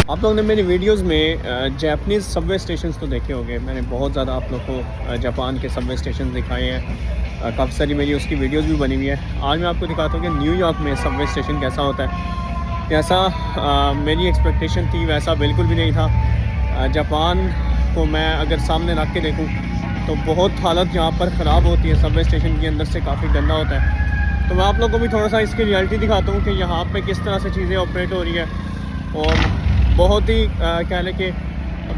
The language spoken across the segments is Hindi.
आप लोगों ने मेरी वीडियोस में जापानीज़ सबवे स्टेशंस तो देखे होंगे। मैंने बहुत ज़्यादा आप लोग को जापान के सबवे स्टेशन दिखाए हैं। काफ़ी सारी मेरी उसकी वीडियोस भी बनी हुई है। आज मैं आपको दिखाता हूँ कि न्यूयॉर्क में सबवे स्टेशन कैसा होता है। जैसा मेरी एक्सपेक्टेशन थी वैसा बिल्कुल भी नहीं था। जापान को मैं अगर सामने रख के देखूँ तो बहुत हालत यहाँ पर ख़राब होती है। सबवे स्टेशन के अंदर से काफ़ी गंदा होता है। तो मैं आप लोगों को भी थोड़ा सा इसकी रियलिटी दिखाता हूँ कि यहाँ पे किस तरह से चीज़ें ऑपरेट हो रही है। और बहुत ही कह लें कि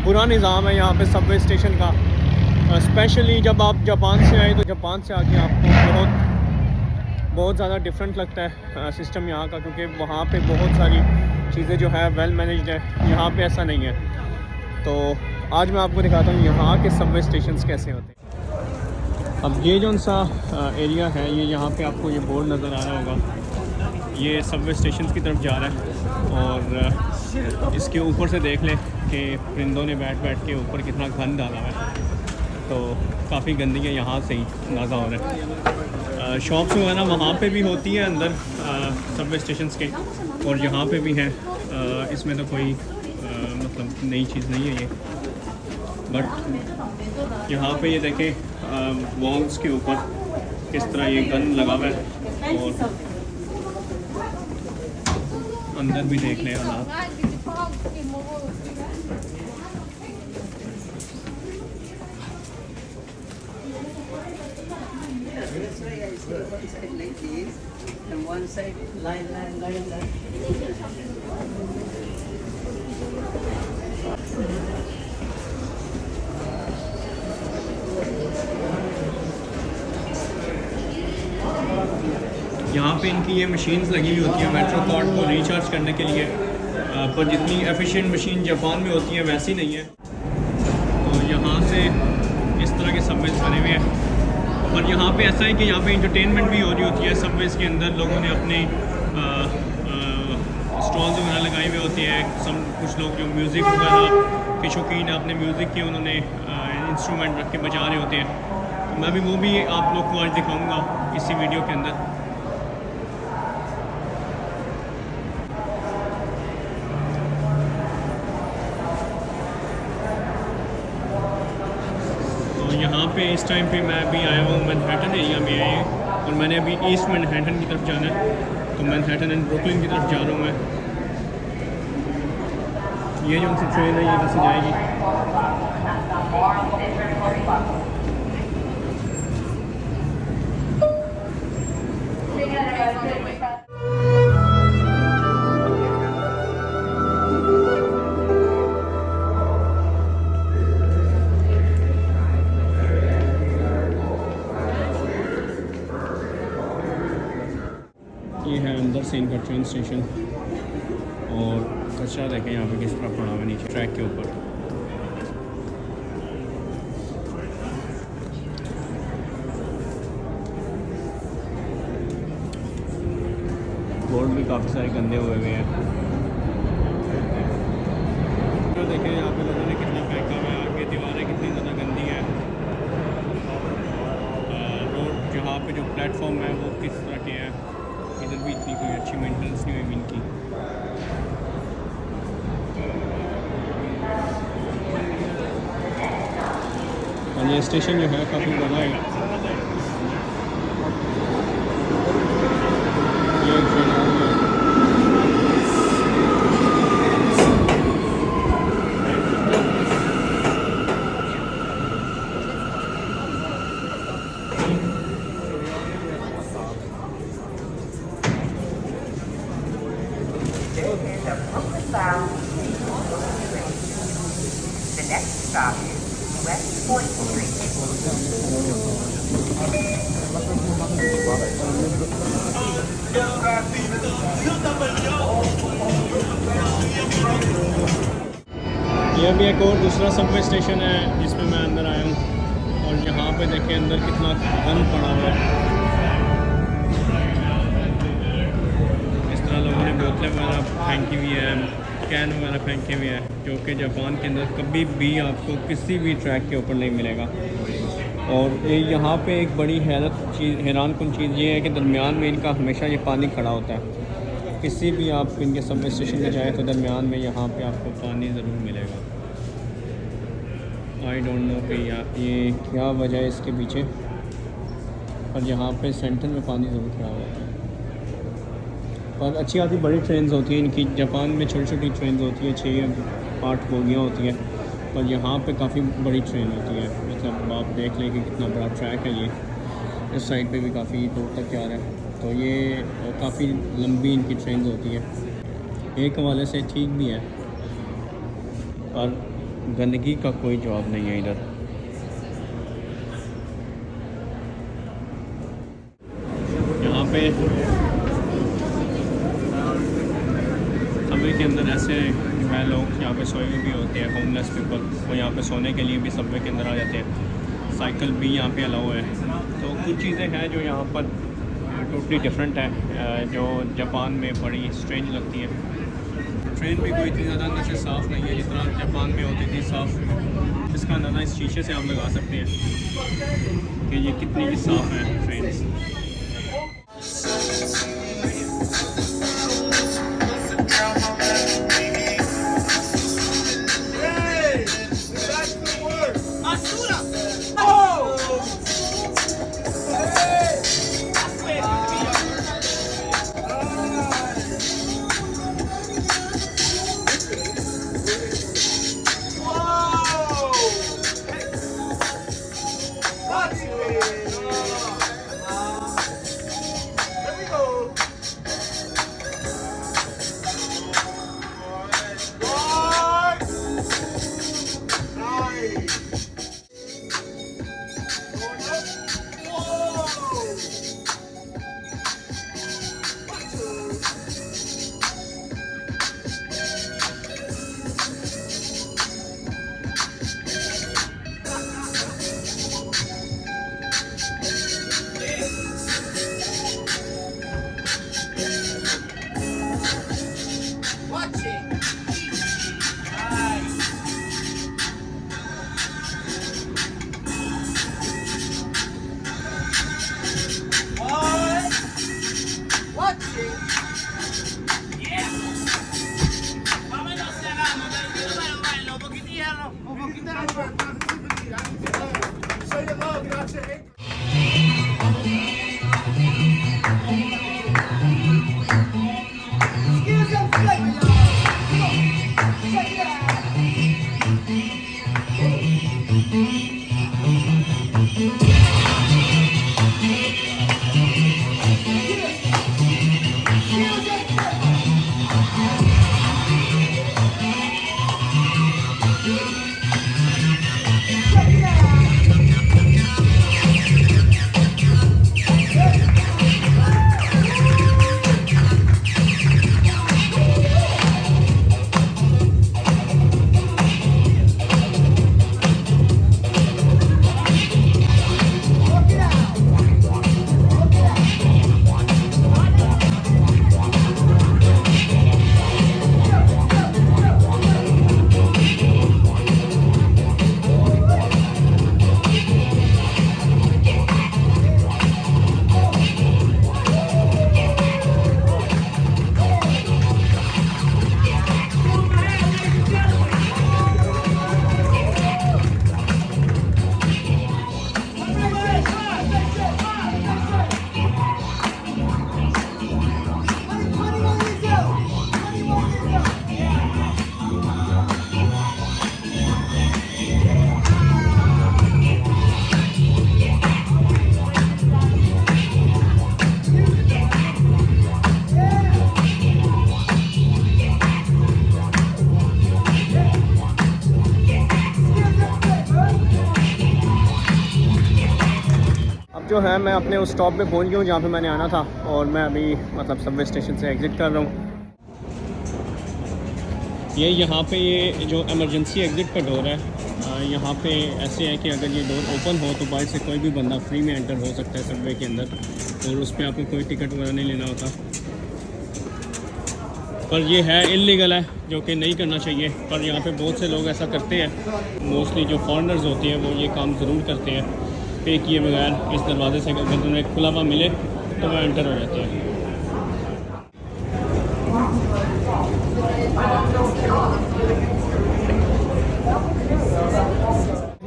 बुरा निज़ाम है यहाँ पे सबवे स्टेशन का। स्पेशली जब आप जापान से आए तो जापान से आके आपको बहुत ज़्यादा डिफरेंट लगता है सिस्टम यहाँ का, क्योंकि वहाँ पे बहुत सारी चीज़ें जो है वेल मैनेज्ड है। यहाँ पे ऐसा नहीं है। तो आज मैं आपको दिखाता हूँ यहाँ के सबवे स्टेशन कैसे होते हैं। अब ये जो सा एरिया है, ये यहाँ पे आपको ये बोर्ड नज़र आ रहा होगा, ये सबवे स्टेशन की तरफ जा रहा है। और इसके ऊपर से देख लें कि परिंदों ने बैठ बैठ के ऊपर कितना गंद डाला हुआ है। तो काफ़ी गंदगी यहाँ से ही अंदाज़ा हो रहा है। शॉप्स वगैरह वहाँ पे भी होती है अंदर सबवे स्टेशन के, और यहाँ पे भी है। इसमें तो कोई मतलब नई चीज़ नहीं है ये, बट यहाँ पे ये देखें वॉल्स के ऊपर किस तरह ये गन लगा हुआ है। और अंदर भी देख लें हालात। यहाँ पे इनकी ये मशीन्स लगी हुई होती है मेट्रो कार्ड को रिचार्ज करने के लिए, पर जितनी एफिशिएंट मशीन जापान में होती है वैसी नहीं है। तो यहाँ से इस तरह के सबवेज बने हुए हैं। और यहाँ पे ऐसा है कि यहाँ पे इंटरटेनमेंट भी हो रही होती है। सबवेज के अंदर लोगों ने अपने स्टॉल्स वगैरह लगाए हुए होते हैं। कुछ लोग जो म्यूज़िक वगैरह के शौकीन है, अपने म्यूज़िक के उन्होंने इंस्ट्रूमेंट रख के बजा रहे होते हैं। तो मैं भी वो भी आप लोग को आज दिखाऊँगा इसी वीडियो के अंदर। यहाँ पे इस टाइम पे मैं अभी आया हूँ मैनहट्टन एरिया में आए हैं, और मैंने अभी ईस्ट मैनहट्टन की तरफ जाना है। तो मैनहट्टन एंड ब्रुकलिन की तरफ जा रहा हूँ मैं। ये जो उनसे ट्रेन है ये इधर से जाएगी। ये है अंदर से इनका ट्रेन स्टेशन, और कचरा देखें यहाँ पे किस तरह पड़ा हुआ नीचे ट्रैक के ऊपर। बोर्ड भी काफ़ी सारे गंदे हुए हैं। तो देखें यहाँ पे लोगों ने कितना फेंका हुआ है, आगे दीवारें कितनी ज़्यादा गंदी है। रोड जहाँ पे जो प्लेटफॉर्म है वो किस तरह के हैं। इधर भी इतनी कोई अच्छी मेंटेनेंस नहीं हुई इनकी। और ये स्टेशन जो है काफ़ी बड़ा है। ये The next stop is West Point Street. ये भी एक और दूसरा सबवे स्टेशन है जिसमें मैं अंदर आया हूँ। और यहाँ पे देखें अंदर कितना गंद पड़ा हुआ है। इस तरह लोगों ने बोतलें वगैरह फेंकी हुई है, कैन वगैरह फेंके हुए हैं, जो कि जापान के अंदर कभी भी आपको किसी भी ट्रैक के ऊपर नहीं मिलेगा। और यहाँ पे एक बड़ी हैरानकुन चीज़ ये है कि दरमियान में इनका हमेशा ये पानी खड़ा होता है। किसी भी आप इनके सबवे स्टेशन में जाएँ तो दरमियान में यहाँ पे आपको पानी ज़रूर मिलेगा। आई डोंट नो कि ये क्या वजह है इसके पीछे, पर यहाँ पे सेंटर में पानी ज़रूर खराब होता है। और अच्छी खासी बड़ी ट्रेन्स होती हैं इनकी। जापान में छोटी छोटी ट्रेन्स होती हैं, 6-8 बोगियाँ होती हैं, पर यहाँ पे काफ़ी बड़ी ट्रेन होती है। मतलब आप देख लें कि कितना बड़ा ट्रैक है ये। इस साइड पे भी काफ़ी दूर तक जा रहा है, तो ये काफ़ी लंबी इनकी ट्रेन्स होती हैं। एक हवाले से ठीक भी है, पर गंदगी का कोई जवाब नहीं है इधर। यहाँ पे सबवे के अंदर ऐसे जो है लोग यहाँ पे सोए हुए भी होते हैं, होमलेस पीपल, वो यहाँ पे सोने के लिए भी सबवे के अंदर आ जाते हैं। साइकिल भी यहाँ पे अलाउ है। तो कुछ चीज़ें हैं जो यहाँ पर टोटली डिफरेंट है, जो जापान में बड़ी स्ट्रेंज लगती है। ट्रेन भी कोई इतनी ज़्यादा अंदर से साफ़ नहीं है जितना जापान में होती थी साफ़। इसका अंदाज़ा इस शीशे से आप लगा सकते हैं कि ये कितनी भी साफ़ है ट्रेन। जो है मैं अपने उस स्टॉप पे पहुंच गया हूँ जहाँ पे मैंने आना था, और मैं अभी मतलब सबवे स्टेशन से एग्ज़िट कर रहा हूँ। ये यहाँ पे ये जो इमरजेंसी एग्ज़िट का डोर है, यहाँ पे ऐसे है कि अगर ये डोर ओपन हो तो बाहर से कोई भी बंदा फ्री में एंटर हो सकता है सबवे के अंदर, और उस पर आपको कोई टिकट वगैरह नहीं लेना होता। पर ये है इल्लीगल है, जो कि नहीं करना चाहिए, पर यहाँ पे बहुत से लोग ऐसा करते हैं। मोस्टली जो फॉरेनर्स होते हैं वो ये काम ज़रूर करते हैं, पे किए बगैर इस दरवाजे से अगर उन्हें खुला हुआ मिले तो वह एंटर हो जाते हैं।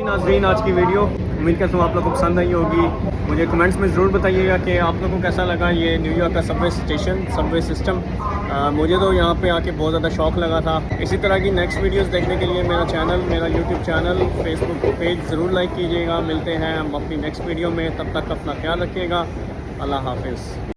नाज़रीन, आज की वीडियो उम्मीद करता हूँ आप लोगों को पसंद आई होगी। मुझे कमेंट्स में ज़रूर बताइएगा कि आप लोगों को कैसा लगा ये न्यूयॉर्क का सबवे स्टेशन, सबवे सिस्टम। मुझे तो यहाँ पे आके बहुत ज़्यादा शौक लगा था। इसी तरह की नेक्स्ट वीडियोस देखने के लिए मेरा चैनल, मेरा यूट्यूब चैनल, फेसबुक पेज ज़रूर लाइक कीजिएगा। मिलते हैं हम अपनी नेक्स्ट वीडियो में, तब तक अपना ख्याल रखिएगा। अल्लाह हाफिज़।